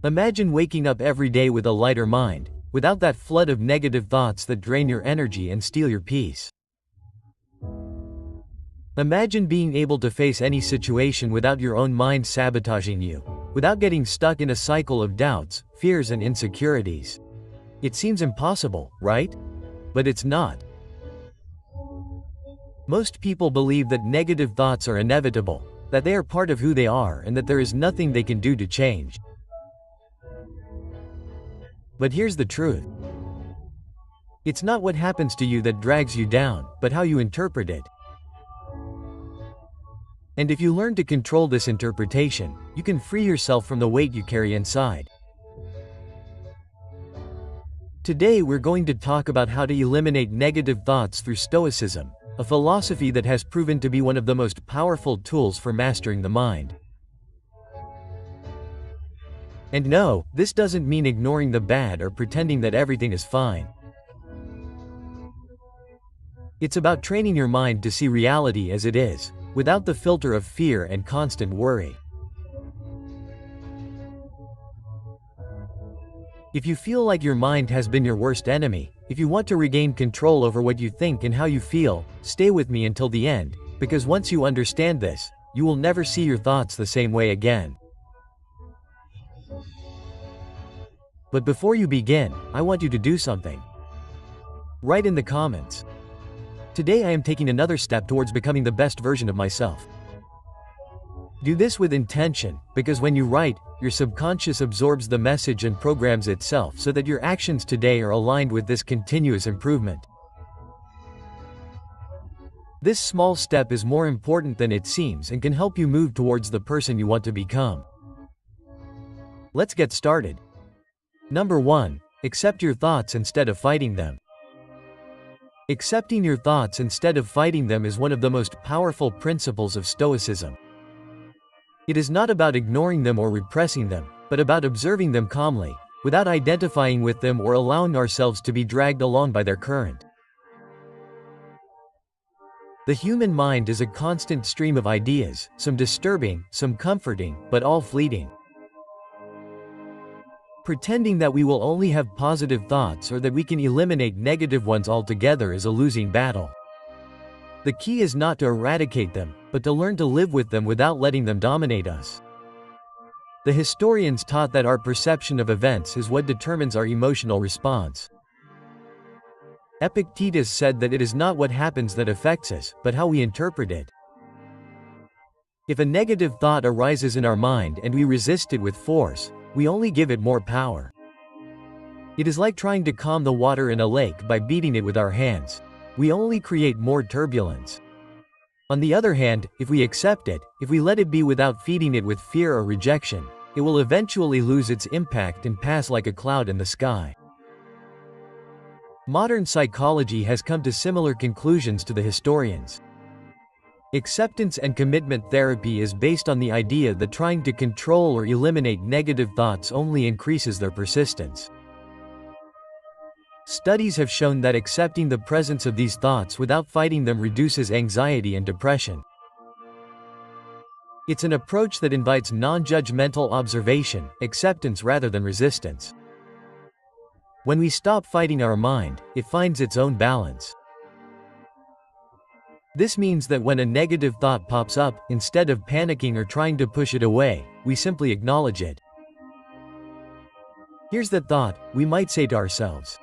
Imagine waking up every day with a lighter mind, without that flood of negative thoughts that drain your energy and steal your peace. Imagine being able to face any situation without your own mind sabotaging you, without getting stuck in a cycle of doubts, fears and insecurities. It seems impossible, right? But it's not. Most people believe that negative thoughts are inevitable, that they are part of who they are and that there is nothing they can do to change. But here's the truth. It's not what happens to you that drags you down, but how you interpret it. And if you learn to control this interpretation, you can free yourself from the weight you carry inside. Today we're going to talk about how to eliminate negative thoughts through Stoicism, a philosophy that has proven to be one of the most powerful tools for mastering the mind. And no, this doesn't mean ignoring the bad or pretending that everything is fine. It's about training your mind to see reality as it is, without the filter of fear and constant worry. If you feel like your mind has been your worst enemy, if you want to regain control over what you think and how you feel, stay with me until the end, because once you understand this, you will never see your thoughts the same way again. But before you begin, I want you to do something. Write in the comments. Today I am taking another step towards becoming the best version of myself. Do this with intention, because when you write, your subconscious absorbs the message and programs itself so that your actions today are aligned with this continuous improvement. This small step is more important than it seems and can help you move towards the person you want to become. Let's get started. Number 1. Accept your thoughts instead of fighting them. Accepting your thoughts instead of fighting them is one of the most powerful principles of Stoicism. It is not about ignoring them or repressing them, but about observing them calmly, without identifying with them or allowing ourselves to be dragged along by their current. The human mind is a constant stream of ideas, some disturbing, some comforting, but all fleeting. Pretending that we will only have positive thoughts or that we can eliminate negative ones altogether is a losing battle. The key is not to eradicate them, but to learn to live with them without letting them dominate us. The historians taught that our perception of events is what determines our emotional response. Epictetus said that it is not what happens that affects us, but how we interpret it. If a negative thought arises in our mind and we resist it with force, we only give it more power. It is like trying to calm the water in a lake by beating it with our hands. We only create more turbulence. On the other hand, if we accept it, if we let it be without feeding it with fear or rejection, it will eventually lose its impact and pass like a cloud in the sky. Modern psychology has come to similar conclusions to the historians. Acceptance and commitment therapy is based on the idea that trying to control or eliminate negative thoughts only increases their persistence. Studies have shown that accepting the presence of these thoughts without fighting them reduces anxiety and depression. It's an approach that invites non-judgmental observation, acceptance rather than resistance. When we stop fighting our mind, it finds its own balance. This means that when a negative thought pops up, instead of panicking or trying to push it away, we simply acknowledge it. Here's the thought, we might say to ourselves.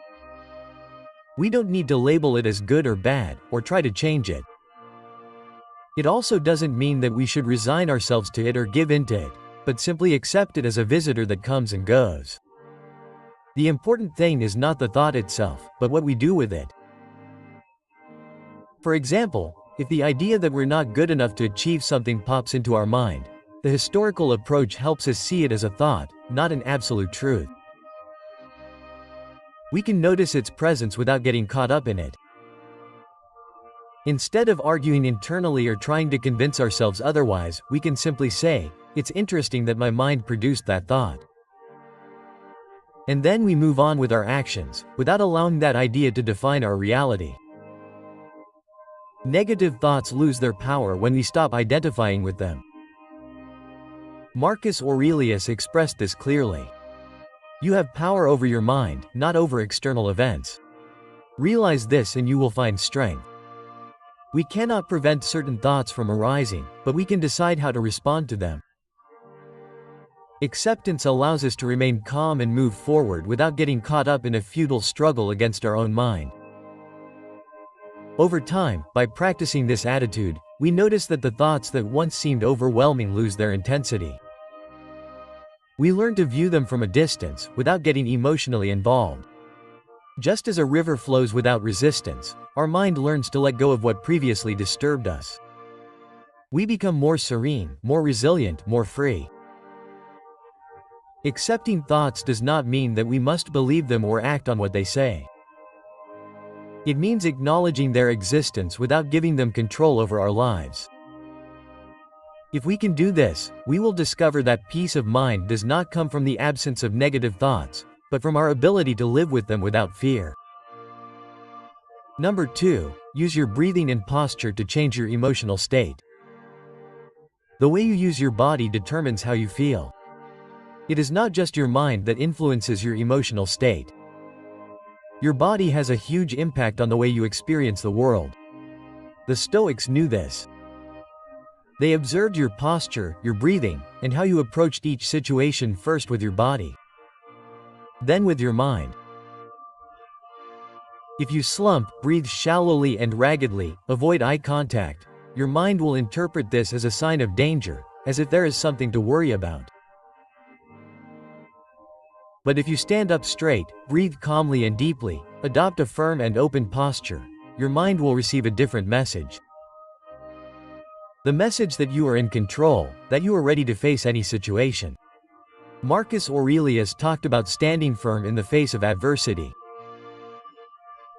We don't need to label it as good or bad, or try to change it. It also doesn't mean that we should resign ourselves to it or give in to it, but simply accept it as a visitor that comes and goes. The important thing is not the thought itself, but what we do with it. For example, if the idea that we're not good enough to achieve something pops into our mind, the historical approach helps us see it as a thought, not an absolute truth. We can notice its presence without getting caught up in it. Instead of arguing internally or trying to convince ourselves otherwise, we can simply say, "It's interesting that my mind produced that thought." And then we move on with our actions, without allowing that idea to define our reality. Negative thoughts lose their power when we stop identifying with them. Marcus Aurelius expressed this clearly. You have power over your mind, not over external events. Realize this and you will find strength. We cannot prevent certain thoughts from arising, but we can decide how to respond to them. Acceptance allows us to remain calm and move forward without getting caught up in a futile struggle against our own mind. Over time, by practicing this attitude, we notice that the thoughts that once seemed overwhelming lose their intensity. We learn to view them from a distance, without getting emotionally involved. Just as a river flows without resistance, our mind learns to let go of what previously disturbed us. We become more serene, more resilient, more free. Accepting thoughts does not mean that we must believe them or act on what they say. It means acknowledging their existence without giving them control over our lives. If we can do this, we will discover that peace of mind does not come from the absence of negative thoughts, but from our ability to live with them without fear. Number 2, use your breathing and posture to change your emotional state. The way you use your body determines how you feel. It is not just your mind that influences your emotional state. Your body has a huge impact on the way you experience the world. The Stoics knew this. They observed your posture, your breathing, and how you approached each situation, first with your body, then with your mind. If you slump, breathe shallowly and raggedly, avoid eye contact, your mind will interpret this as a sign of danger, as if there is something to worry about. But if you stand up straight, breathe calmly and deeply, adopt a firm and open posture, your mind will receive a different message. The message that you are in control, that you are ready to face any situation. Marcus Aurelius talked about standing firm in the face of adversity.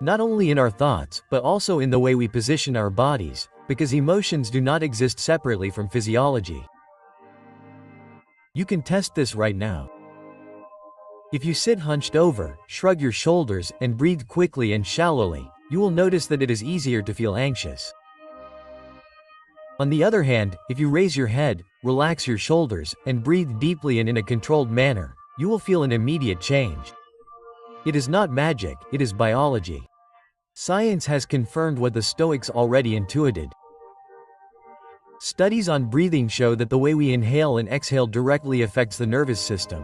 Not only in our thoughts, but also in the way we position our bodies, because emotions do not exist separately from physiology. You can test this right now. If you sit hunched over, shrug your shoulders, and breathe quickly and shallowly, you will notice that it is easier to feel anxious. On the other hand, if you raise your head, relax your shoulders, and breathe deeply and in a controlled manner, you will feel an immediate change. It is not magic, it is biology. Science has confirmed what the Stoics already intuited. Studies on breathing show that the way we inhale and exhale directly affects the nervous system.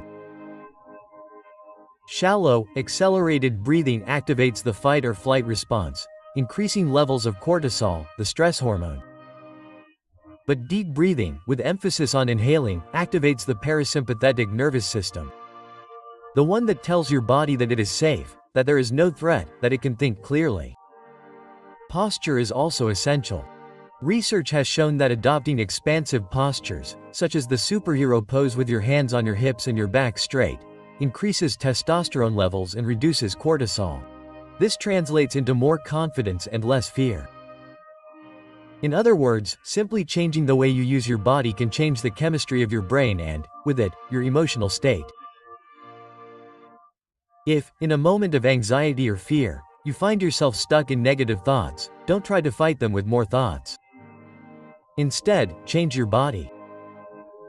Shallow, accelerated breathing activates the fight or flight response, increasing levels of cortisol, the stress hormone. But deep breathing, with emphasis on inhaling, activates the parasympathetic nervous system. The one that tells your body that it is safe, that there is no threat, that it can think clearly. Posture is also essential. Research has shown that adopting expansive postures, such as the superhero pose with your hands on your hips and your back straight, increases testosterone levels and reduces cortisol. This translates into more confidence and less fear. In other words, simply changing the way you use your body can change the chemistry of your brain and, with it, your emotional state. If, in a moment of anxiety or fear, you find yourself stuck in negative thoughts, don't try to fight them with more thoughts. Instead, change your body.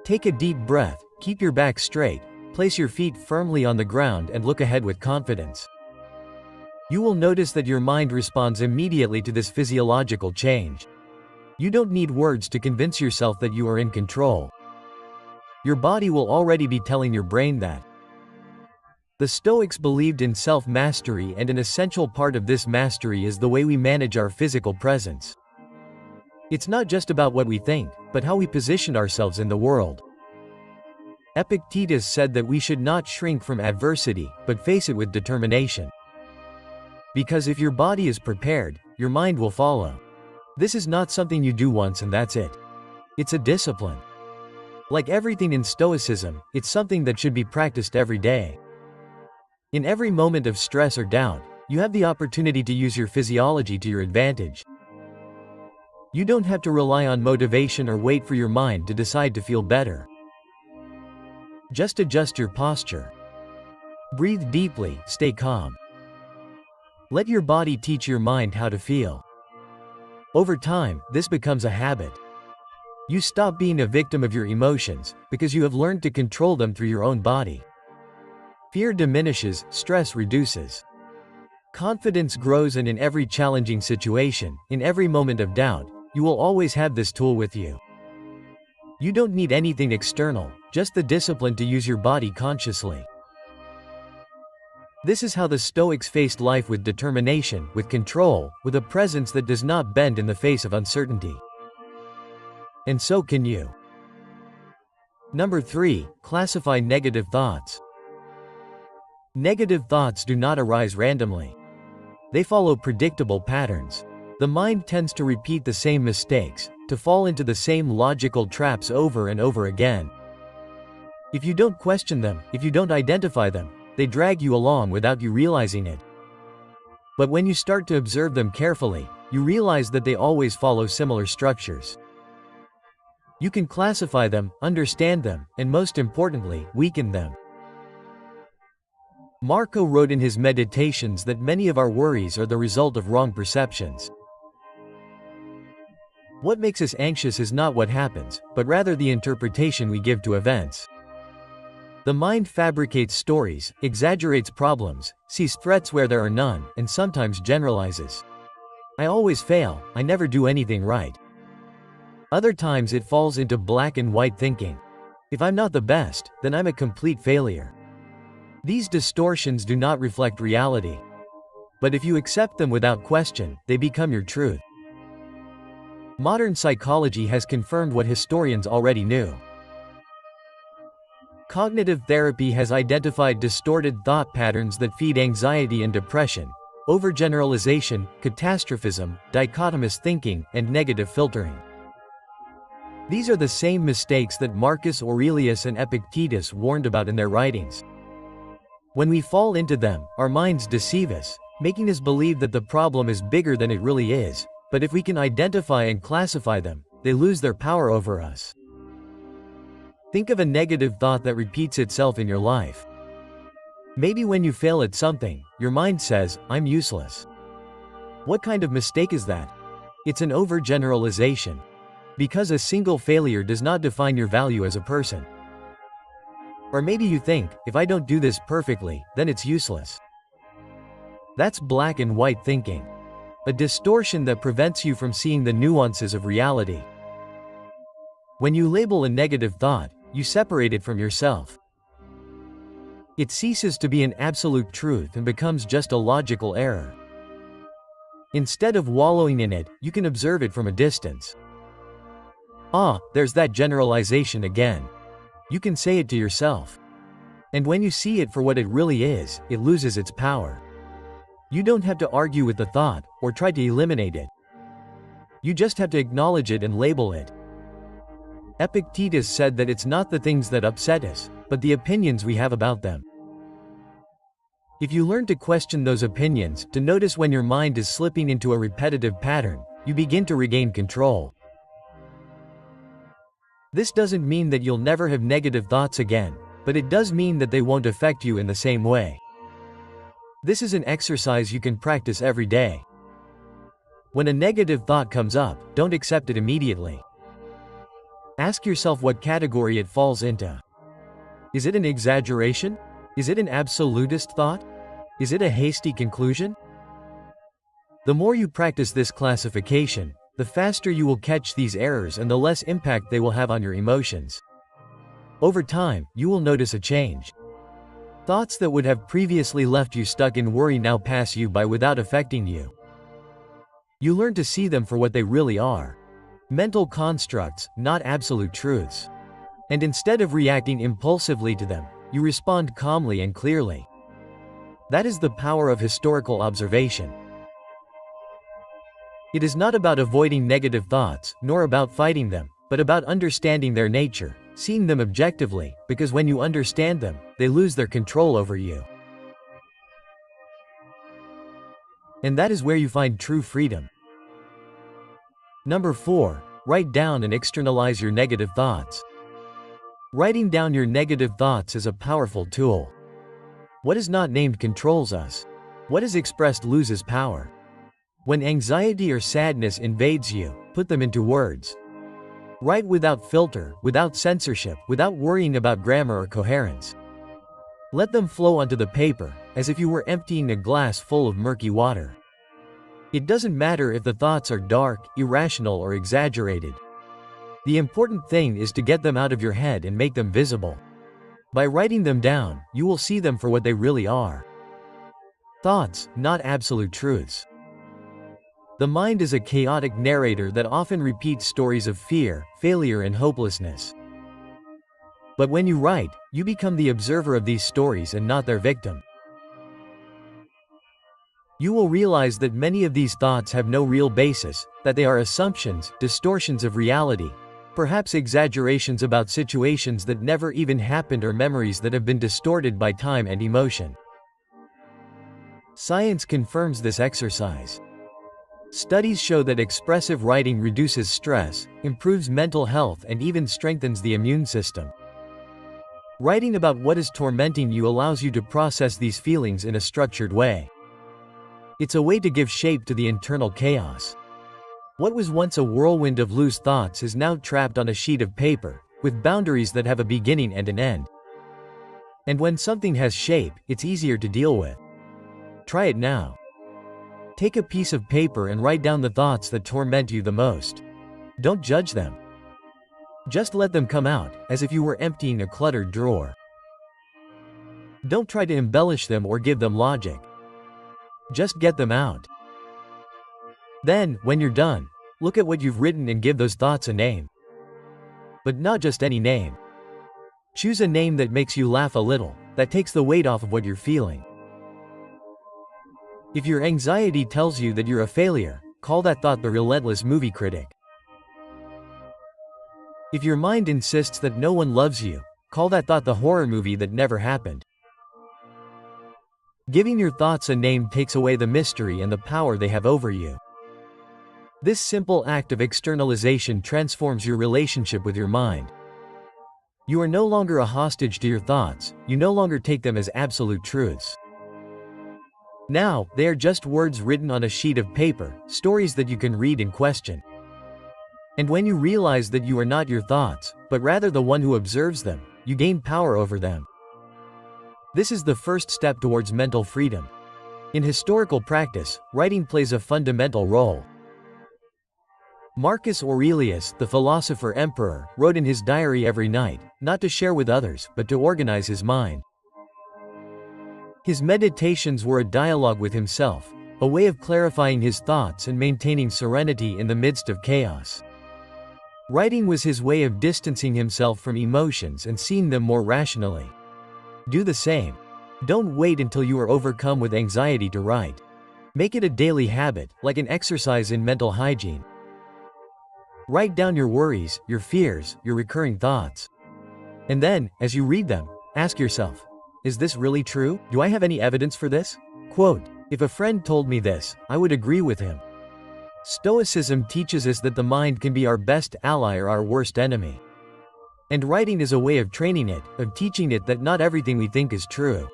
Take a deep breath, keep your back straight, place your feet firmly on the ground and look ahead with confidence. You will notice that your mind responds immediately to this physiological change. You don't need words to convince yourself that you are in control. Your body will already be telling your brain that. The Stoics believed in self-mastery, and an essential part of this mastery is the way we manage our physical presence. It's not just about what we think, but how we position ourselves in the world. Epictetus said that we should not shrink from adversity, but face it with determination. Because if your body is prepared, your mind will follow. This is not something you do once and that's it. It's a discipline. Like everything in Stoicism, it's something that should be practiced every day. In every moment of stress or doubt, you have the opportunity to use your physiology to your advantage. You don't have to rely on motivation or wait for your mind to decide to feel better. Just adjust your posture. Breathe deeply, stay calm. Let your body teach your mind how to feel. Over time, this becomes a habit. You stop being a victim of your emotions, because you have learned to control them through your own body. Fear diminishes, stress reduces. Confidence grows, and in every challenging situation, in every moment of doubt, you will always have this tool with you. You don't need anything external, just the discipline to use your body consciously. This is how the Stoics faced life, with determination, with control, with a presence that does not bend in the face of uncertainty. And so can you. Number 3, classify negative thoughts. Negative thoughts do not arise randomly. They follow predictable patterns. The mind tends to repeat the same mistakes, to fall into the same logical traps over and over again. If you don't question them, if you don't identify them, they drag you along without you realizing it. But when you start to observe them carefully, you realize that they always follow similar structures. You can classify them, understand them, and most importantly, weaken them. Marco wrote in his Meditations that many of our worries are the result of wrong perceptions. What makes us anxious is not what happens, but rather the interpretation we give to events. The mind fabricates stories, exaggerates problems, sees threats where there are none, and sometimes generalizes. I always fail, I never do anything right. Other times it falls into black and white thinking. If I'm not the best, then I'm a complete failure. These distortions do not reflect reality. But if you accept them without question, they become your truth. Modern psychology has confirmed what historians already knew. Cognitive therapy has identified distorted thought patterns that feed anxiety and depression, overgeneralization, catastrophism, dichotomous thinking, and negative filtering. These are the same mistakes that Marcus Aurelius and Epictetus warned about in their writings. When we fall into them, our minds deceive us, making us believe that the problem is bigger than it really is, but if we can identify and classify them, they lose their power over us. Think of a negative thought that repeats itself in your life. Maybe when you fail at something, your mind says, "I'm useless." What kind of mistake is that? It's an overgeneralization. Because a single failure does not define your value as a person. Or maybe you think, if I don't do this perfectly, then it's useless. That's black and white thinking. A distortion that prevents you from seeing the nuances of reality. When you label a negative thought, you separate it from yourself. It ceases to be an absolute truth and becomes just a logical error. Instead of wallowing in it, you can observe it from a distance. Ah, there's that generalization again. You can say it to yourself. And when you see it for what it really is, it loses its power. You don't have to argue with the thought, or try to eliminate it. You just have to acknowledge it and label it. Epictetus said that it's not the things that upset us, but the opinions we have about them. If you learn to question those opinions, to notice when your mind is slipping into a repetitive pattern, you begin to regain control. This doesn't mean that you'll never have negative thoughts again, but it does mean that they won't affect you in the same way. This is an exercise you can practice every day. When a negative thought comes up, don't accept it immediately. Ask yourself what category it falls into. Is it an exaggeration? Is it an absolutist thought? Is it a hasty conclusion? The more you practice this classification, the faster you will catch these errors and the less impact they will have on your emotions. Over time, you will notice a change. Thoughts that would have previously left you stuck in worry now pass you by without affecting you. You learn to see them for what they really are. Mental constructs, not absolute truths. And instead of reacting impulsively to them, you respond calmly and clearly. That is the power of historical observation. It is not about avoiding negative thoughts, nor about fighting them, but about understanding their nature, seeing them objectively, because when you understand them, they lose their control over you. And that is where you find true freedom. Number 4, write down and externalize your negative thoughts. Writing down your negative thoughts is a powerful tool. What is not named controls us. What is expressed loses power. When anxiety or sadness invades you, put them into words. Write without filter, without censorship, without worrying about grammar or coherence. Let them flow onto the paper, as if you were emptying a glass full of murky water. It doesn't matter if the thoughts are dark, irrational, or exaggerated. The important thing is to get them out of your head and make them visible. By writing them down, you will see them for what they really are. Thoughts, not absolute truths. The mind is a chaotic narrator that often repeats stories of fear, failure, and hopelessness. But when you write, you become the observer of these stories and not their victim. You will realize that many of these thoughts have no real basis, that they are assumptions, distortions of reality, perhaps exaggerations about situations that never even happened or memories that have been distorted by time and emotion. Science confirms this exercise. Studies show that expressive writing reduces stress, improves mental health, and even strengthens the immune system. Writing about what is tormenting you allows you to process these feelings in a structured way. It's a way to give shape to the internal chaos. What was once a whirlwind of loose thoughts is now trapped on a sheet of paper, with boundaries that have a beginning and an end. And when something has shape, it's easier to deal with. Try it now. Take a piece of paper and write down the thoughts that torment you the most. Don't judge them. Just let them come out, as if you were emptying a cluttered drawer. Don't try to embellish them or give them logic. Just get them out. Then, when you're done, look at what you've written and give those thoughts a name. But not just any name. Choose a name that makes you laugh a little, that takes the weight off of what you're feeling. If your anxiety tells you that you're a failure, call that thought the relentless movie critic. If your mind insists that no one loves you, call that thought the horror movie that never happened. Giving your thoughts a name takes away the mystery and the power they have over you. This simple act of externalization transforms your relationship with your mind. You are no longer a hostage to your thoughts, you no longer take them as absolute truths. Now, they are just words written on a sheet of paper, stories that you can read and question. And when you realize that you are not your thoughts, but rather the one who observes them, you gain power over them. This is the first step towards mental freedom. In historical practice, writing plays a fundamental role. Marcus Aurelius, the philosopher emperor, wrote in his diary every night, not to share with others, but to organize his mind. His meditations were a dialogue with himself, a way of clarifying his thoughts and maintaining serenity in the midst of chaos. Writing was his way of distancing himself from emotions and seeing them more rationally. Do the same. Don't wait until you are overcome with anxiety to write. Make it a daily habit, like an exercise in mental hygiene. Write down your worries, your fears, your recurring thoughts. And then, as you read them, ask yourself, is this really true? Do I have any evidence for this? Quote, if a friend told me this, I would agree with him. Stoicism teaches us that the mind can be our best ally or our worst enemy. And writing is a way of training it, of teaching it that not everything we think is true.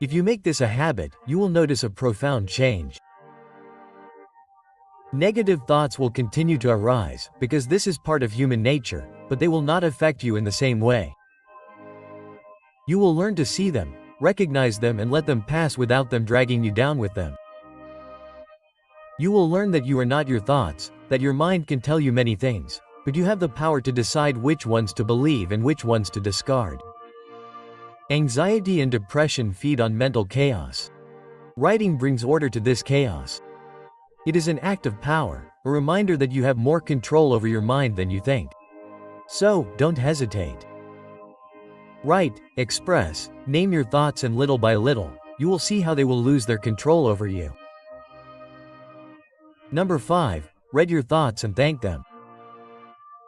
If you make this a habit, you will notice a profound change. Negative thoughts will continue to arise, because this is part of human nature, but they will not affect you in the same way. You will learn to see them, recognize them, and let them pass without them dragging you down with them. You will learn that you are not your thoughts, that your mind can tell you many things, but you have the power to decide which ones to believe and which ones to discard. Anxiety and depression feed on mental chaos. Writing brings order to this chaos. It is an act of power, a reminder that you have more control over your mind than you think. So, don't hesitate. Write, express, name your thoughts, and little by little, you will see how they will lose their control over you. Number 5. Read your thoughts and thank them.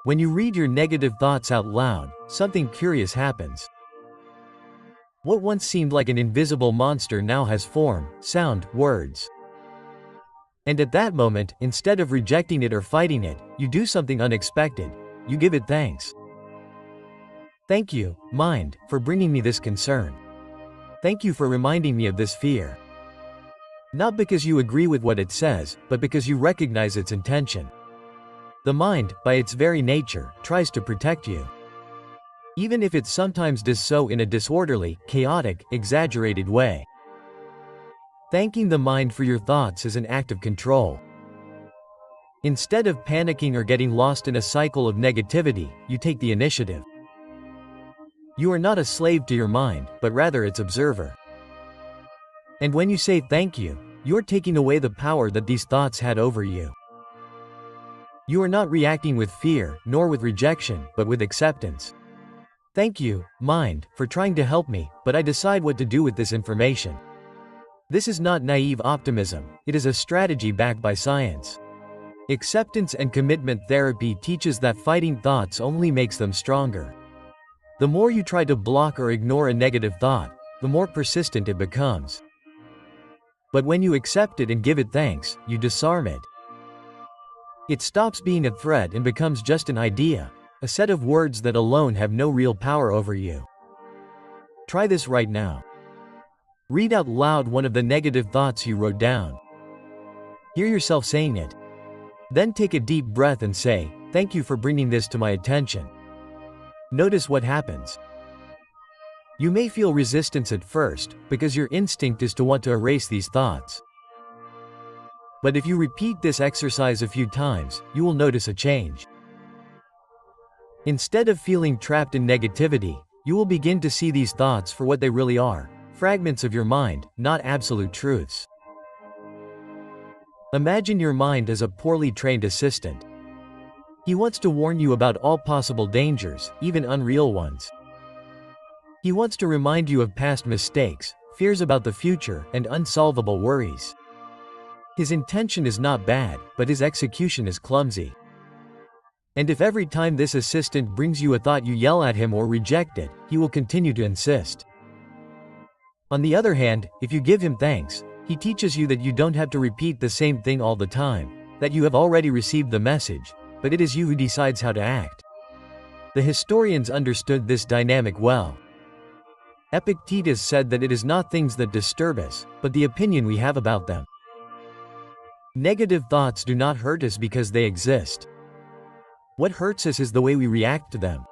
When you read your negative thoughts out loud, something curious happens. What once seemed like an invisible monster now has form, sound, words. And at that moment, instead of rejecting it or fighting it, you do something unexpected. You give it thanks. Thank you, mind, for bringing me this concern. Thank you for reminding me of this fear. Not because you agree with what it says, but because you recognize its intention. The mind, by its very nature, tries to protect you. even if it sometimes does so in a disorderly, chaotic, exaggerated way. Thanking the mind for your thoughts is an act of control. Instead of panicking or getting lost in a cycle of negativity, you take the initiative. You are not a slave to your mind, but rather its observer. And when you say thank you, you're taking away the power that these thoughts had over you. You are not reacting with fear, nor with rejection, but with acceptance. Thank you, mind, for trying to help me, but I decide what to do with this information. This is not naive optimism, it is a strategy backed by science. Acceptance and commitment therapy teaches that fighting thoughts only makes them stronger. The more you try to block or ignore a negative thought, the more persistent it becomes. But when you accept it and give it thanks, you disarm it. It stops being a threat and becomes just an idea, a set of words that alone have no real power over you. Try this right now. Read out loud one of the negative thoughts you wrote down. Hear yourself saying it. Then take a deep breath and say, "Thank you for bringing this to my attention." Notice what happens. You may feel resistance at first, because your instinct is to want to erase these thoughts. But if you repeat this exercise a few times, you will notice a change. Instead of feeling trapped in negativity, you will begin to see these thoughts for what they really are, fragments of your mind, not absolute truths. Imagine your mind as a poorly trained assistant. He wants to warn you about all possible dangers, even unreal ones. He wants to remind you of past mistakes, fears about the future, and unsolvable worries. His intention is not bad, but his execution is clumsy. And if every time this assistant brings you a thought you yell at him or reject it, he will continue to insist. On the other hand, if you give him thanks, he teaches you that you don't have to repeat the same thing all the time, that you have already received the message, but it is you who decides how to act. The historians understood this dynamic well. Epictetus said that it is not things that disturb us, but the opinion we have about them. Negative thoughts do not hurt us because they exist. What hurts us is the way we react to them.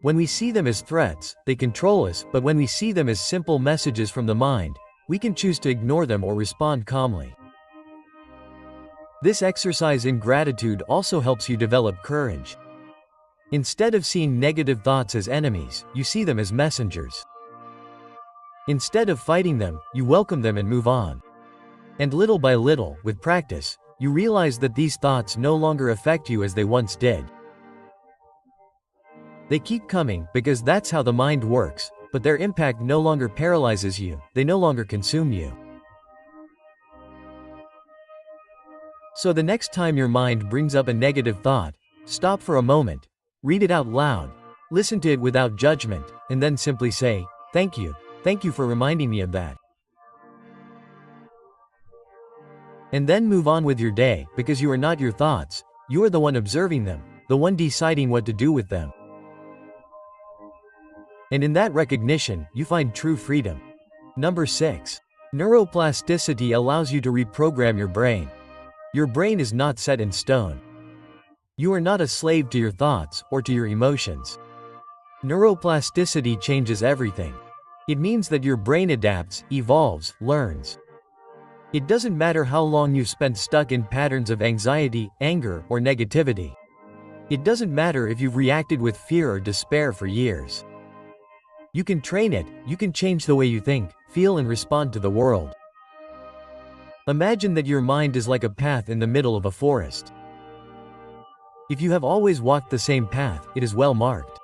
When we see them as threats, they control us, but when we see them as simple messages from the mind, we can choose to ignore them or respond calmly. This exercise in gratitude also helps you develop courage. Instead of seeing negative thoughts as enemies, you see them as messengers. Instead of fighting them, you welcome them and move on. And little by little, with practice, you realize that these thoughts no longer affect you as they once did. They keep coming, because that's how the mind works, but their impact no longer paralyzes you, they no longer consume you. So the next time your mind brings up a negative thought, stop for a moment, read it out loud, listen to it without judgment, and then simply say, thank you for reminding me of that. And then move on with your day, because you are not your thoughts, you are the one observing them, the one deciding what to do with them. And in that recognition, you find true freedom. Number 6. Neuroplasticity allows you to reprogram your brain. Your brain is not set in stone. You are not a slave to your thoughts, or to your emotions. Neuroplasticity changes everything. It means that your brain adapts, evolves, learns. It doesn't matter how long you've spent stuck in patterns of anxiety, anger, or negativity. It doesn't matter if you've reacted with fear or despair for years. You can train it, you can change the way you think, feel and respond to the world. Imagine that your mind is like a path in the middle of a forest. If you have always walked the same path, it is well marked.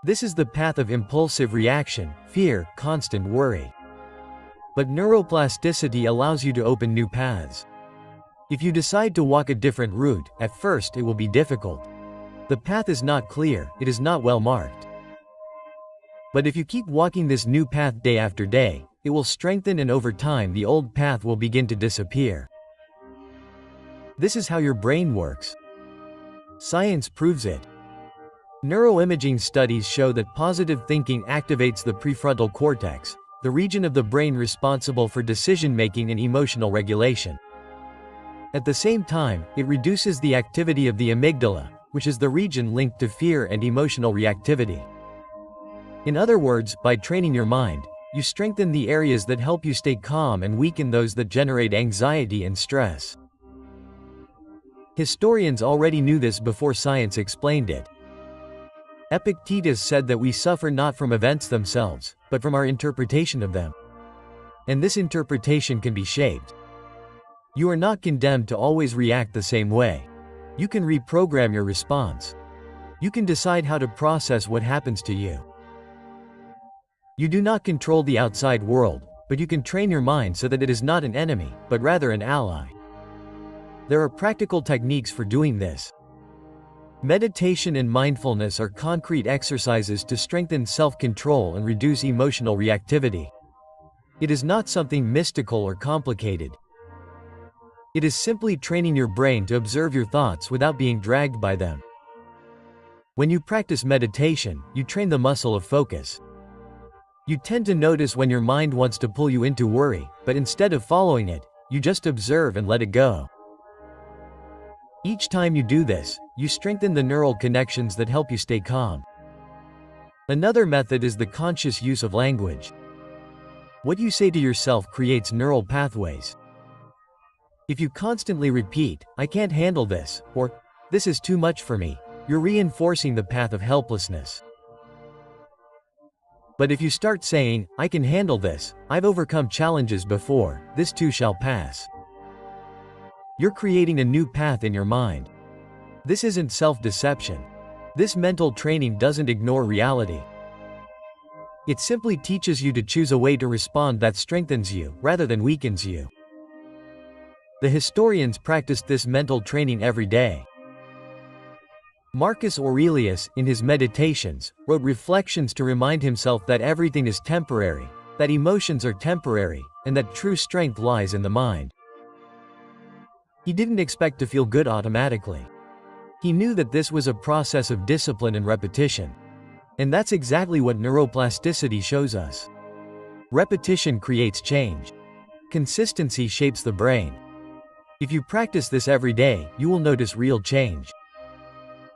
This is the path of impulsive reaction, fear, constant worry. But neuroplasticity allows you to open new paths. If you decide to walk a different route, at first it will be difficult. The path is not clear, it is not well marked. But if you keep walking this new path day after day, it will strengthen and over time the old path will begin to disappear. This is how your brain works. Science proves it. Neuroimaging studies show that positive thinking activates the prefrontal cortex, the region of the brain responsible for decision-making and emotional regulation. At the same time, it reduces the activity of the amygdala, which is the region linked to fear and emotional reactivity. In other words, by training your mind, you strengthen the areas that help you stay calm and weaken those that generate anxiety and stress. Historians already knew this before science explained it. Epictetus said that we suffer not from events themselves, but from our interpretation of them. And this interpretation can be shaped. You are not condemned to always react the same way. You can reprogram your response. You can decide how to process what happens to you. You do not control the outside world, but you can train your mind so that it is not an enemy, but rather an ally. There are practical techniques for doing this. Meditation and mindfulness are concrete exercises to strengthen self-control and reduce emotional reactivity. It is not something mystical or complicated. It is simply training your brain to observe your thoughts without being dragged by them. When you practice meditation, you train the muscle of focus. You tend to notice when your mind wants to pull you into worry, but instead of following it, you just observe and let it go. Each time you do this, you strengthen the neural connections that help you stay calm. Another method is the conscious use of language. What you say to yourself creates neural pathways. If you constantly repeat, "I can't handle this," or "This is too much for me," you're reinforcing the path of helplessness. But if you start saying, "I can handle this, I've overcome challenges before, this too shall pass," you're creating a new path in your mind. This isn't self-deception. This mental training doesn't ignore reality. It simply teaches you to choose a way to respond that strengthens you, rather than weakens you. The historians practiced this mental training every day. Marcus Aurelius, in his Meditations, wrote reflections to remind himself that everything is temporary, that emotions are temporary, and that true strength lies in the mind. He didn't expect to feel good automatically. He knew that this was a process of discipline and repetition. And that's exactly what neuroplasticity shows us. Repetition creates change. Consistency shapes the brain. If you practice this every day, you will notice real change.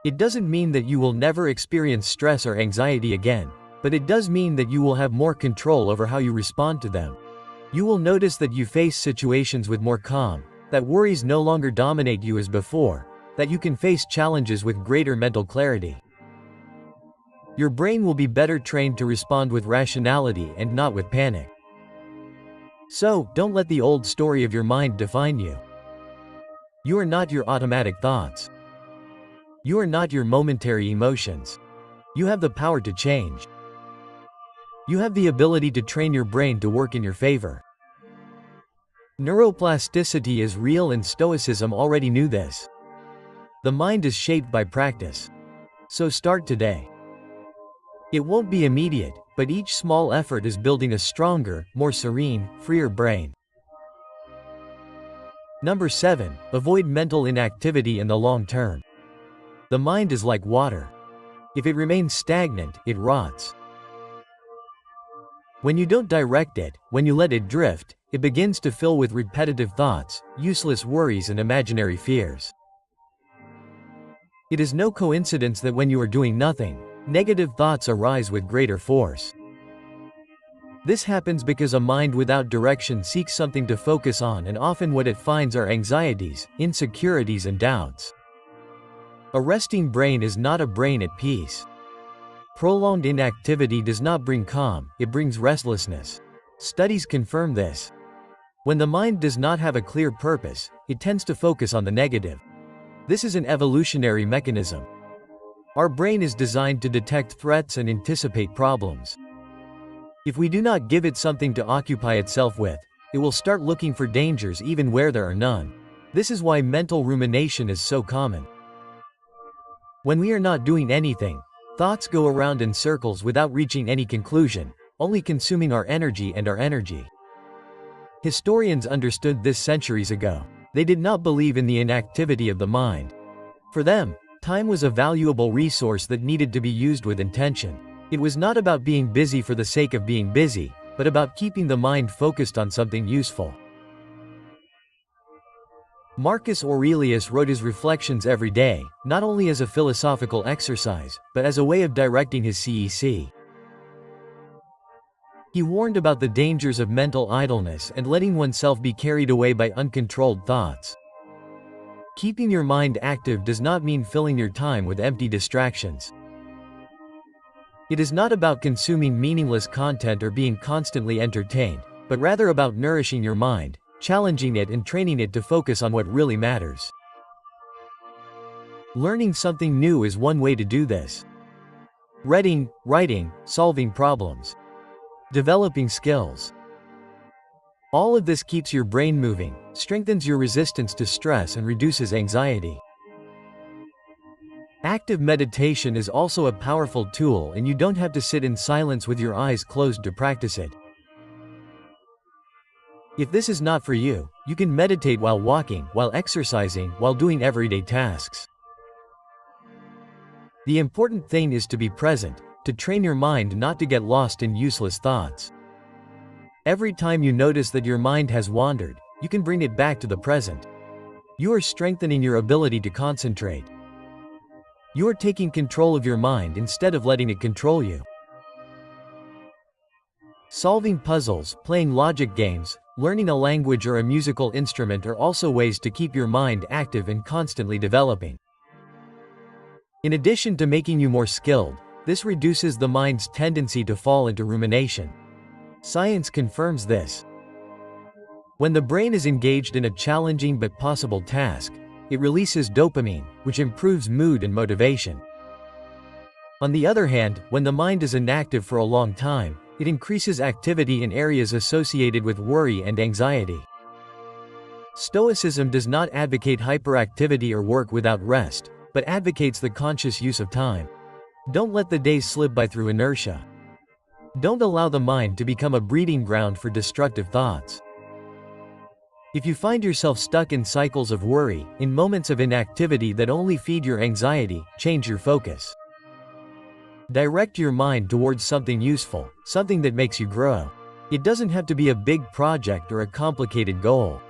It doesn't mean that you will never experience stress or anxiety again, but it does mean that you will have more control over how you respond to them. You will notice that you face situations with more calm, that worries no longer dominate you as before, that you can face challenges with greater mental clarity. Your brain will be better trained to respond with rationality and not with panic. So, don't let the old story of your mind define you. You are not your automatic thoughts. You are not your momentary emotions. You have the power to change. You have the ability to train your brain to work in your favor. Neuroplasticity is real and Stoicism already knew this. The mind is shaped by practice. So start today. It won't be immediate, but each small effort is building a stronger, more serene, freer brain. Number 7. Avoid mental inactivity in the long term. The mind is like water. If it remains stagnant, it rots. When you don't direct it, when you let it drift, it begins to fill with repetitive thoughts, useless worries and imaginary fears. It is no coincidence that when you are doing nothing, negative thoughts arise with greater force. This happens because a mind without direction seeks something to focus on, and often what it finds are anxieties, insecurities and doubts. A resting brain is not a brain at peace. Prolonged inactivity does not bring calm, it brings restlessness. Studies confirm this. When the mind does not have a clear purpose, it tends to focus on the negative. This is an evolutionary mechanism. Our brain is designed to detect threats and anticipate problems. If we do not give it something to occupy itself with, it will start looking for dangers even where there are none. This is why mental rumination is so common. When we are not doing anything, thoughts go around in circles without reaching any conclusion, only consuming our energy and our energy. Historians understood this centuries ago. They did not believe in the inactivity of the mind. For them, time was a valuable resource that needed to be used with intention. It was not about being busy for the sake of being busy, but about keeping the mind focused on something useful. Marcus Aurelius wrote his reflections every day, not only as a philosophical exercise, but as a way of directing his CEC. He warned about the dangers of mental idleness and letting oneself be carried away by uncontrolled thoughts. Keeping your mind active does not mean filling your time with empty distractions. It is not about consuming meaningless content or being constantly entertained, but rather about nourishing your mind, challenging it and training it to focus on what really matters. Learning something new is one way to do this. Reading, writing, solving problems, developing skills. All of this keeps your brain moving, strengthens your resistance to stress and reduces anxiety. Active meditation is also a powerful tool, and you don't have to sit in silence with your eyes closed to practice it. If this is not for you, you can meditate while walking, while exercising, while doing everyday tasks. The important thing is to be present, to train your mind not to get lost in useless thoughts. Every time you notice that your mind has wandered, you can bring it back to the present. You are strengthening your ability to concentrate. You are taking control of your mind instead of letting it control you. Solving puzzles, playing logic games, learning a language or a musical instrument are also ways to keep your mind active and constantly developing. In addition to making you more skilled, this reduces the mind's tendency to fall into rumination. Science confirms this. When the brain is engaged in a challenging but possible task, it releases dopamine, which improves mood and motivation. On the other hand, when the mind is inactive for a long time, it increases activity in areas associated with worry and anxiety. Stoicism does not advocate hyperactivity or work without rest, but advocates the conscious use of time. Don't let the days slip by through inertia. Don't allow the mind to become a breeding ground for destructive thoughts. If you find yourself stuck in cycles of worry, in moments of inactivity that only feed your anxiety, change your focus. Direct your mind towards something useful, something that makes you grow. It doesn't have to be a big project or a complicated goal.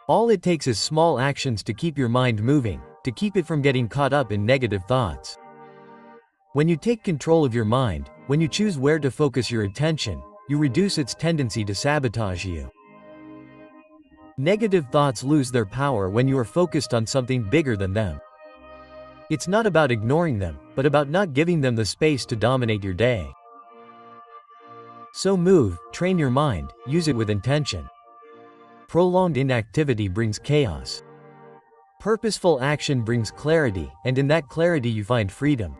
All it takes is small actions to keep your mind moving, to keep it from getting caught up in negative thoughts. When you take control of your mind, when you choose where to focus your attention, you reduce its tendency to sabotage you. Negative thoughts lose their power when you are focused on something bigger than them. It's not about ignoring them, but about not giving them the space to dominate your day. So move, train your mind, use it with intention. Prolonged inactivity brings chaos. Purposeful action brings clarity, and in that clarity you find freedom.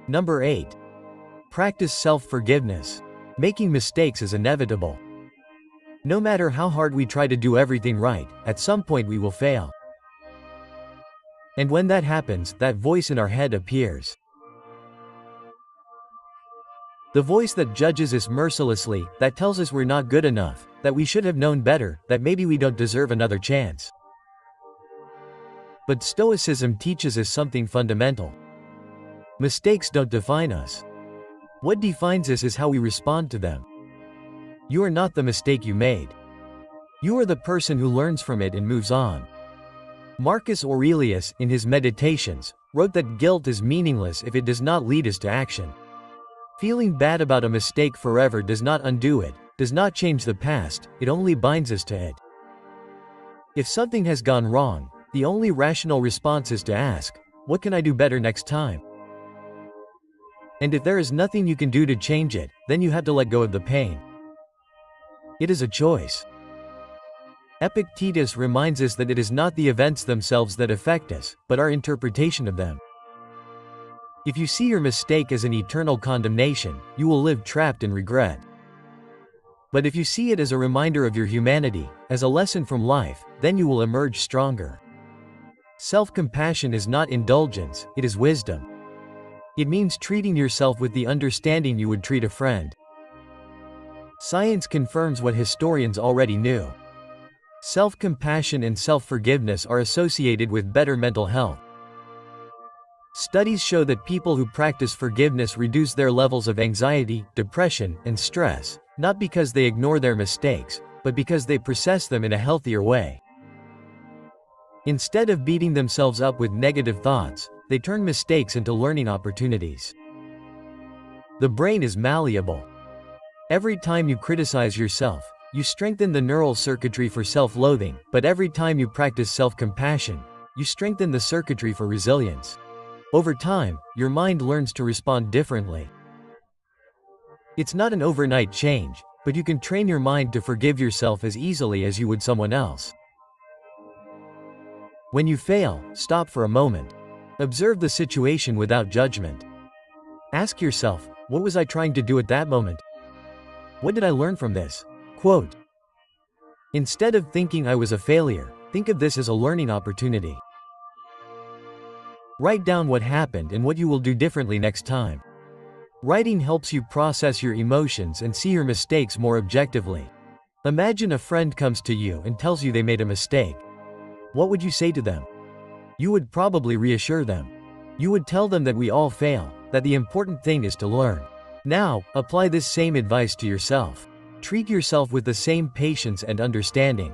Number 8. Practice self-forgiveness. Making mistakes is inevitable. No matter how hard we try to do everything right, at some point we will fail. And when that happens, that voice in our head appears. The voice that judges us mercilessly, that tells us we're not good enough, that we should have known better, that maybe we don't deserve another chance. But Stoicism teaches us something fundamental. Mistakes don't define us. What defines us is how we respond to them. You are not the mistake you made. You are the person who learns from it and moves on. Marcus Aurelius, in his Meditations, wrote that guilt is meaningless if it does not lead us to action. Feeling bad about a mistake forever does not undo it, does not change the past, it only binds us to it. If something has gone wrong, the only rational response is to ask, what can I do better next time? And if there is nothing you can do to change it, then you have to let go of the pain. It is a choice. Epictetus reminds us that it is not the events themselves that affect us, but our interpretation of them. If you see your mistake as an eternal condemnation, you will live trapped in regret. But if you see it as a reminder of your humanity, as a lesson from life, then you will emerge stronger. Self-compassion is not indulgence, it is wisdom. It means treating yourself with the understanding you would treat a friend. Science confirms what historians already knew. Self-compassion and self-forgiveness are associated with better mental health. Studies show that people who practice forgiveness reduce their levels of anxiety, depression, and stress, not because they ignore their mistakes, but because they process them in a healthier way. Instead of beating themselves up with negative thoughts, they turn mistakes into learning opportunities. The brain is malleable. Every time you criticize yourself, you strengthen the neural circuitry for self-loathing, but every time you practice self-compassion, you strengthen the circuitry for resilience. Over time, your mind learns to respond differently. It's not an overnight change, but you can train your mind to forgive yourself as easily as you would someone else. When you fail, stop for a moment. Observe the situation without judgment. Ask yourself, what was I trying to do at that moment? What did I learn from this? Quote. Instead of thinking I was a failure, think of this as a learning opportunity. Write down what happened and what you will do differently next time. Writing helps you process your emotions and see your mistakes more objectively. Imagine a friend comes to you and tells you they made a mistake. What would you say to them? You would probably reassure them. You would tell them that we all fail, that the important thing is to learn. Now, apply this same advice to yourself. Treat yourself with the same patience and understanding.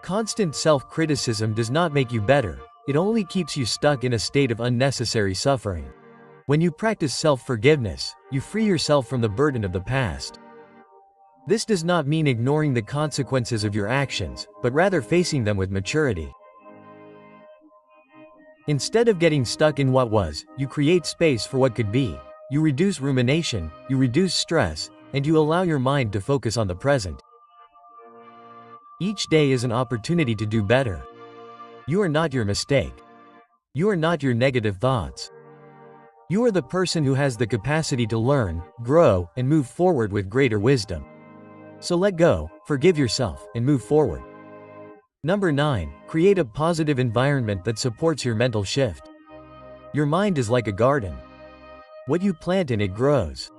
Constant self-criticism does not make you better, it only keeps you stuck in a state of unnecessary suffering. When you practice self-forgiveness, you free yourself from the burden of the past. This does not mean ignoring the consequences of your actions, but rather facing them with maturity. Instead of getting stuck in what was, you create space for what could be. You reduce rumination, you reduce stress, and you allow your mind to focus on the present. Each day is an opportunity to do better. You are not your mistake. You are not your negative thoughts. You are the person who has the capacity to learn, grow, and move forward with greater wisdom. So let go, forgive yourself, and move forward. Number 9. Create a positive environment that supports your mental shift. Your mind is like a garden. What you plant in it grows.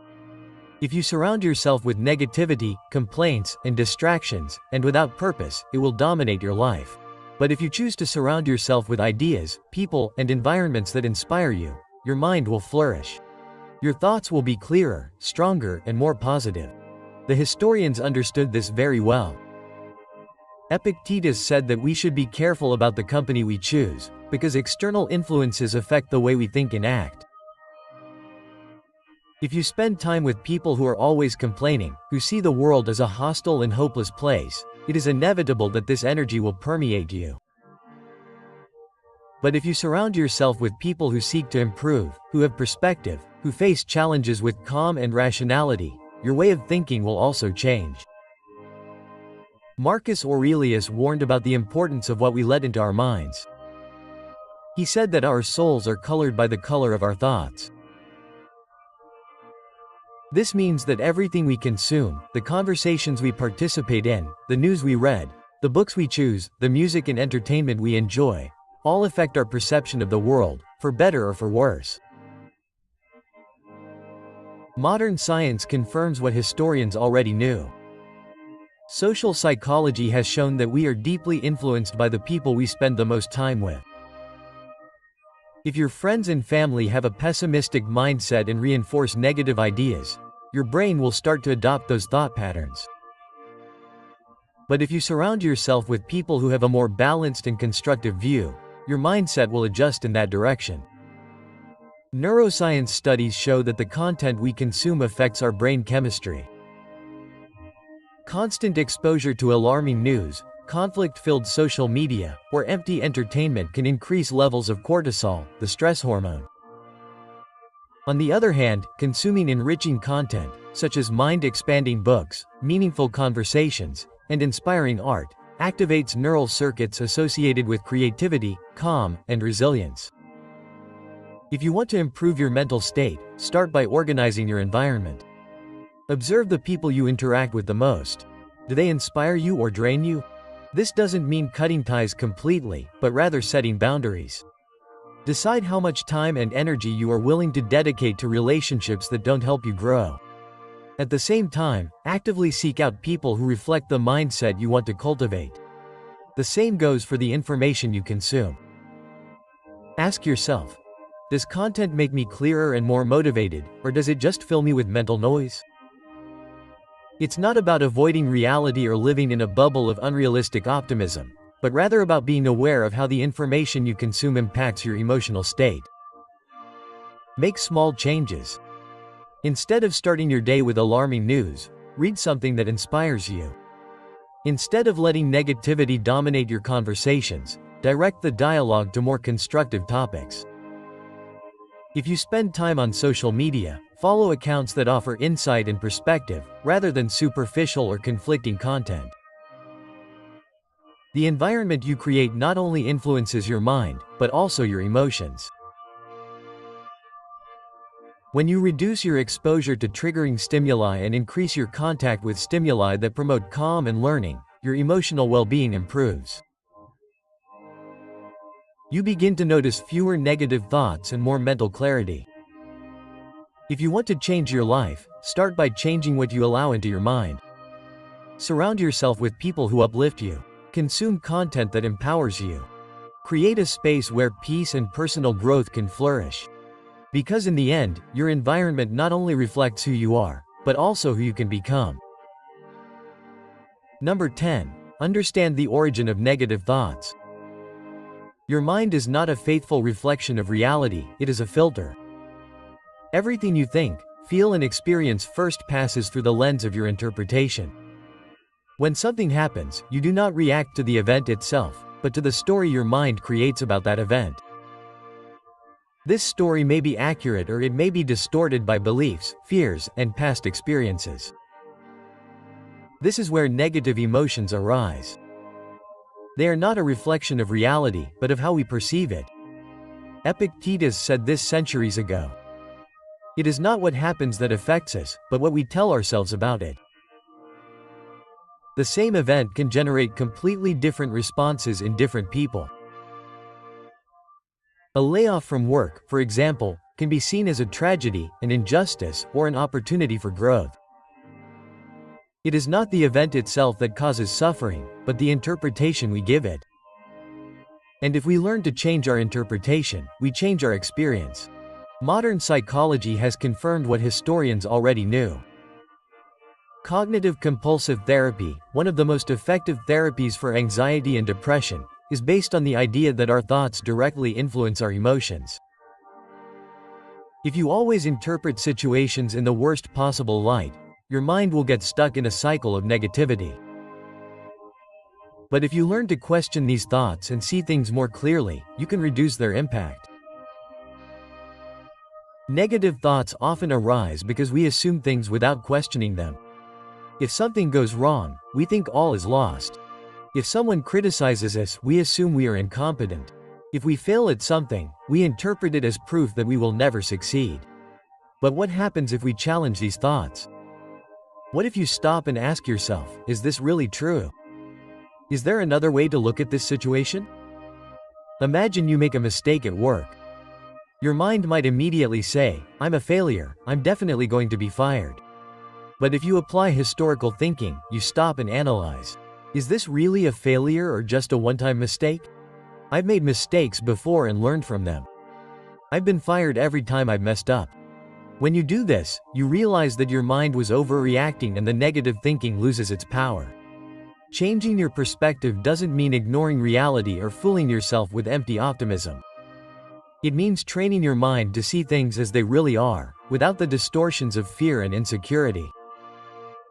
If you surround yourself with negativity, complaints, and distractions, and without purpose, it will dominate your life. But if you choose to surround yourself with ideas, people, and environments that inspire you, your mind will flourish. Your thoughts will be clearer, stronger, and more positive. The historians understood this very well. Epictetus said that we should be careful about the company we choose, because external influences affect the way we think and act. If you spend time with people who are always complaining, who see the world as a hostile and hopeless place, it is inevitable that this energy will permeate you. But if you surround yourself with people who seek to improve, who have perspective, who face challenges with calm and rationality, your way of thinking will also change. Marcus Aurelius warned about the importance of what we let into our minds. He said that our souls are colored by the color of our thoughts. This means that everything we consume, the conversations we participate in, the news we read, the books we choose, the music and entertainment we enjoy, all affect our perception of the world, for better or for worse. Modern science confirms what historians already knew. Social psychology has shown that we are deeply influenced by the people we spend the most time with. If your friends and family have a pessimistic mindset and reinforce negative ideas, your brain will start to adopt those thought patterns. But if you surround yourself with people who have a more balanced and constructive view, your mindset will adjust in that direction. Neuroscience studies show that the content we consume affects our brain chemistry. Constant exposure to alarming news, conflict-filled social media, or empty entertainment can increase levels of cortisol, the stress hormone. On the other hand, consuming enriching content, such as mind-expanding books, meaningful conversations, and inspiring art, activates neural circuits associated with creativity, calm, and resilience. If you want to improve your mental state, start by organizing your environment. Observe the people you interact with the most. Do they inspire you or drain you? This doesn't mean cutting ties completely, but rather setting boundaries. Decide how much time and energy you are willing to dedicate to relationships that don't help you grow. At the same time, actively seek out people who reflect the mindset you want to cultivate. The same goes for the information you consume. Ask yourself, does content make me clearer and more motivated, or does it just fill me with mental noise? It's not about avoiding reality or living in a bubble of unrealistic optimism. but rather about being aware of how the information you consume impacts your emotional state. Make small changes. Instead of starting your day with alarming news, read something that inspires you. Instead of letting negativity dominate your conversations, direct the dialogue to more constructive topics. If you spend time on social media, follow accounts that offer insight and perspective, rather than superficial or conflicting content. The environment you create not only influences your mind, but also your emotions. When you reduce your exposure to triggering stimuli and increase your contact with stimuli that promote calm and learning, your emotional well-being improves. You begin to notice fewer negative thoughts and more mental clarity. If you want to change your life, start by changing what you allow into your mind. Surround yourself with people who uplift you. Consume content that empowers you. Create a space where peace and personal growth can flourish. Because in the end, your environment not only reflects who you are, but also who you can become. Number 10. Understand the origin of negative thoughts. Your mind is not a faithful reflection of reality, it is a filter. Everything you think, feel and experience first passes through the lens of your interpretation. When something happens, you do not react to the event itself, but to the story your mind creates about that event. This story may be accurate or it may be distorted by beliefs, fears, and past experiences. This is where negative emotions arise. They are not a reflection of reality, but of how we perceive it. Epictetus said this centuries ago. It is not what happens that affects us, but what we tell ourselves about it. The same event can generate completely different responses in different people. A layoff from work, for example, can be seen as a tragedy, an injustice, or an opportunity for growth. It is not the event itself that causes suffering, but the interpretation we give it. And if we learn to change our interpretation, we change our experience. Modern psychology has confirmed what historians already knew. Cognitive compulsive therapy, one of the most effective therapies for anxiety and depression, is based on the idea that our thoughts directly influence our emotions. If you always interpret situations in the worst possible light, your mind will get stuck in a cycle of negativity. But if you learn to question these thoughts and see things more clearly, you can reduce their impact. Negative thoughts often arise because we assume things without questioning them. If something goes wrong, we think all is lost. If someone criticizes us, we assume we are incompetent. If we fail at something, we interpret it as proof that we will never succeed. But what happens if we challenge these thoughts? What if you stop and ask yourself, is this really true? Is there another way to look at this situation? Imagine you make a mistake at work. Your mind might immediately say, I'm a failure, I'm definitely going to be fired. But if you apply historical thinking, you stop and analyze. Is this really a failure or just a one-time mistake? I've made mistakes before and learned from them. I've been fired every time I've messed up. When you do this, you realize that your mind was overreacting and the negative thinking loses its power. Changing your perspective doesn't mean ignoring reality or fooling yourself with empty optimism. It means training your mind to see things as they really are, without the distortions of fear and insecurity.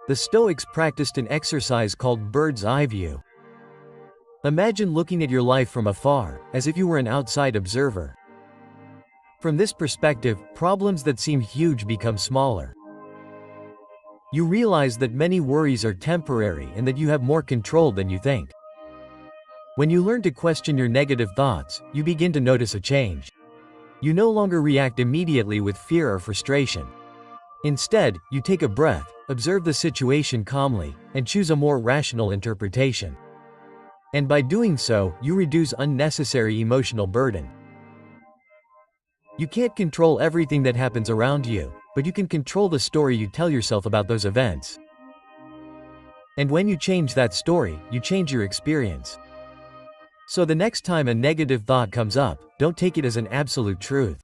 The Stoics practiced an exercise called bird's eye view. Imagine looking at your life from afar, as if you were an outside observer. From this perspective, problems that seem huge become smaller. You realize that many worries are temporary and that you have more control than you think. When you learn to question your negative thoughts, you begin to notice a change. You no longer react immediately with fear or frustration. Instead, you take a breath, observe the situation calmly, and choose a more rational interpretation. And by doing so, you reduce unnecessary emotional burden. You can't control everything that happens around you, but you can control the story you tell yourself about those events. And when you change that story, you change your experience. So the next time a negative thought comes up, don't take it as an absolute truth.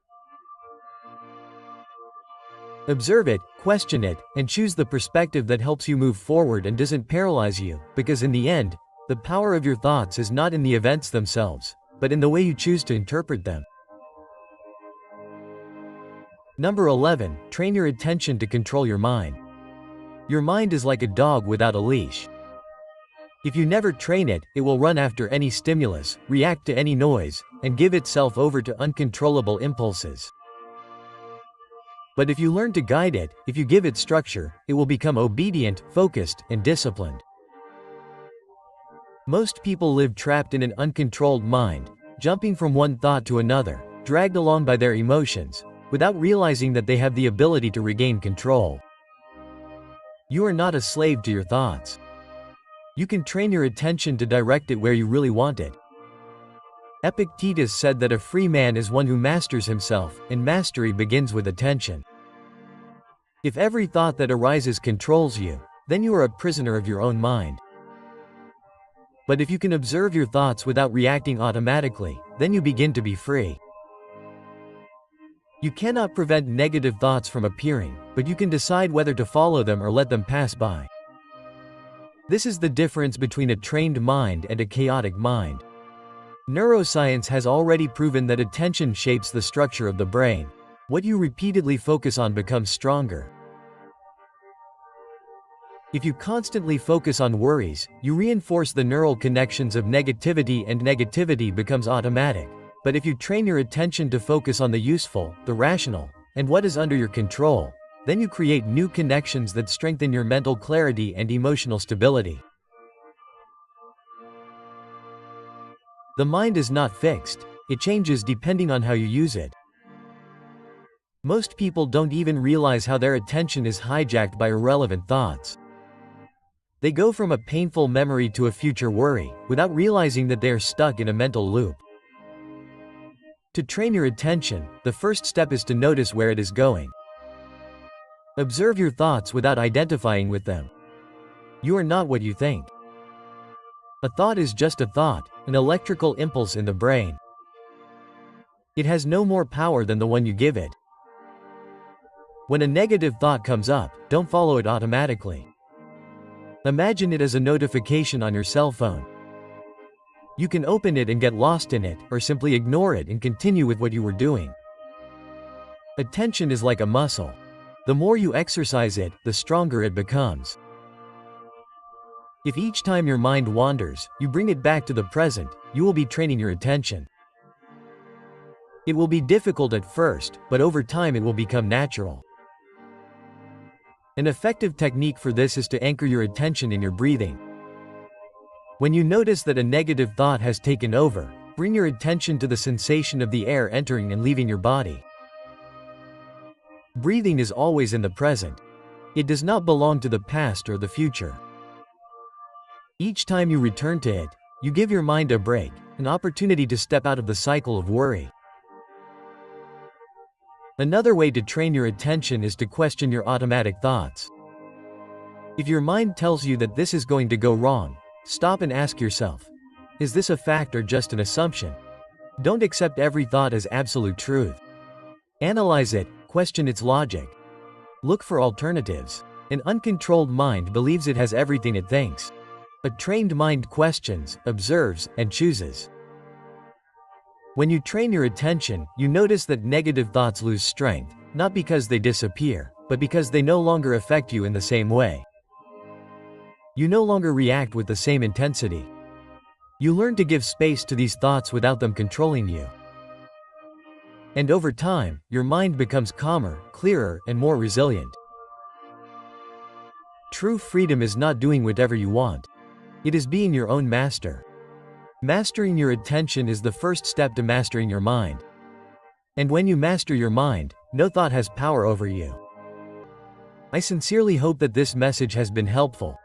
Observe it, question it, and choose the perspective that helps you move forward and doesn't paralyze you, because in the end, The power of your thoughts is not in the events themselves, but in the way you choose to interpret them. Number 11, train your attention to control your mind. Your mind is like a dog without a leash. If you never train it, it will run after any stimulus, react to any noise, and give itself over to uncontrollable impulses. But if you learn to guide it, if you give it structure, it will become obedient, focused, and disciplined. Most people live trapped in an uncontrolled mind, jumping from one thought to another, dragged along by their emotions, without realizing that they have the ability to regain control. You are not a slave to your thoughts. You can train your attention to direct it where you really want it. Epictetus said that a free man is one who masters himself, and mastery begins with attention. If every thought that arises controls you, then you are a prisoner of your own mind. But if you can observe your thoughts without reacting automatically, then you begin to be free. You cannot prevent negative thoughts from appearing, but you can decide whether to follow them or let them pass by. This is the difference between a trained mind and a chaotic mind. Neuroscience has already proven that attention shapes the structure of the brain. What you repeatedly focus on becomes stronger. If you constantly focus on worries, you reinforce the neural connections of negativity, and negativity becomes automatic. But if you train your attention to focus on the useful, the rational, and what is under your control, then you create new connections that strengthen your mental clarity and emotional stability. The mind is not fixed, it changes depending on how you use it. Most people don't even realize how their attention is hijacked by irrelevant thoughts. They go from a painful memory to a future worry, without realizing that they are stuck in a mental loop. To train your attention, the first step is to notice where it is going. Observe your thoughts without identifying with them. You are not what you think. A thought is just a thought, an electrical impulse in the brain. It has no more power than the one you give it. When a negative thought comes up, don't follow it automatically. Imagine it as a notification on your cell phone. You can open it and get lost in it, or simply ignore it and continue with what you were doing. Attention is like a muscle. The more you exercise it, the stronger it becomes. If each time your mind wanders, you bring it back to the present, you will be training your attention. It will be difficult at first, but over time it will become natural. An effective technique for this is to anchor your attention in your breathing. When you notice that a negative thought has taken over, bring your attention to the sensation of the air entering and leaving your body. Breathing is always in the present. It does not belong to the past or the future. Each time you return to it, you give your mind a break, an opportunity to step out of the cycle of worry. Another way to train your attention is to question your automatic thoughts. If your mind tells you that this is going to go wrong, stop and ask yourself, is this a fact or just an assumption? Don't accept every thought as absolute truth. Analyze it, question its logic. Look for alternatives. An uncontrolled mind believes it has everything it thinks. A trained mind questions, observes, and chooses. When you train your attention, you notice that negative thoughts lose strength, not because they disappear, but because they no longer affect you in the same way. You no longer react with the same intensity. You learn to give space to these thoughts without them controlling you. And over time, your mind becomes calmer, clearer, and more resilient. True freedom is not doing whatever you want. It is being your own master. Mastering your attention is the first step to mastering your mind. And when you master your mind, no thought has power over you. I sincerely hope that this message has been helpful.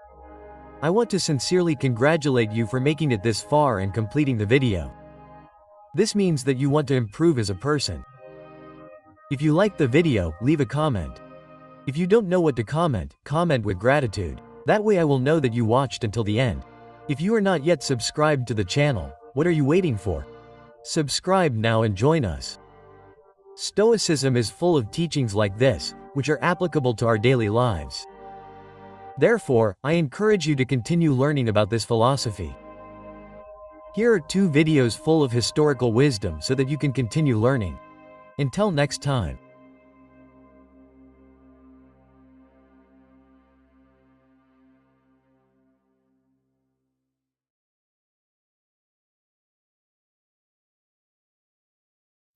I want to sincerely congratulate you for making it this far and completing the video. This means that you want to improve as a person. If you liked the video, leave a comment. If you don't know what to comment, comment with gratitude. That way I will know that you watched until the end. If you are not yet subscribed to the channel, what are you waiting for? Subscribe now and join us. Stoicism is full of teachings like this, which are applicable to our daily lives. Therefore, I encourage you to continue learning about this philosophy. Here are 2 videos full of historical wisdom so that you can continue learning. Until next time.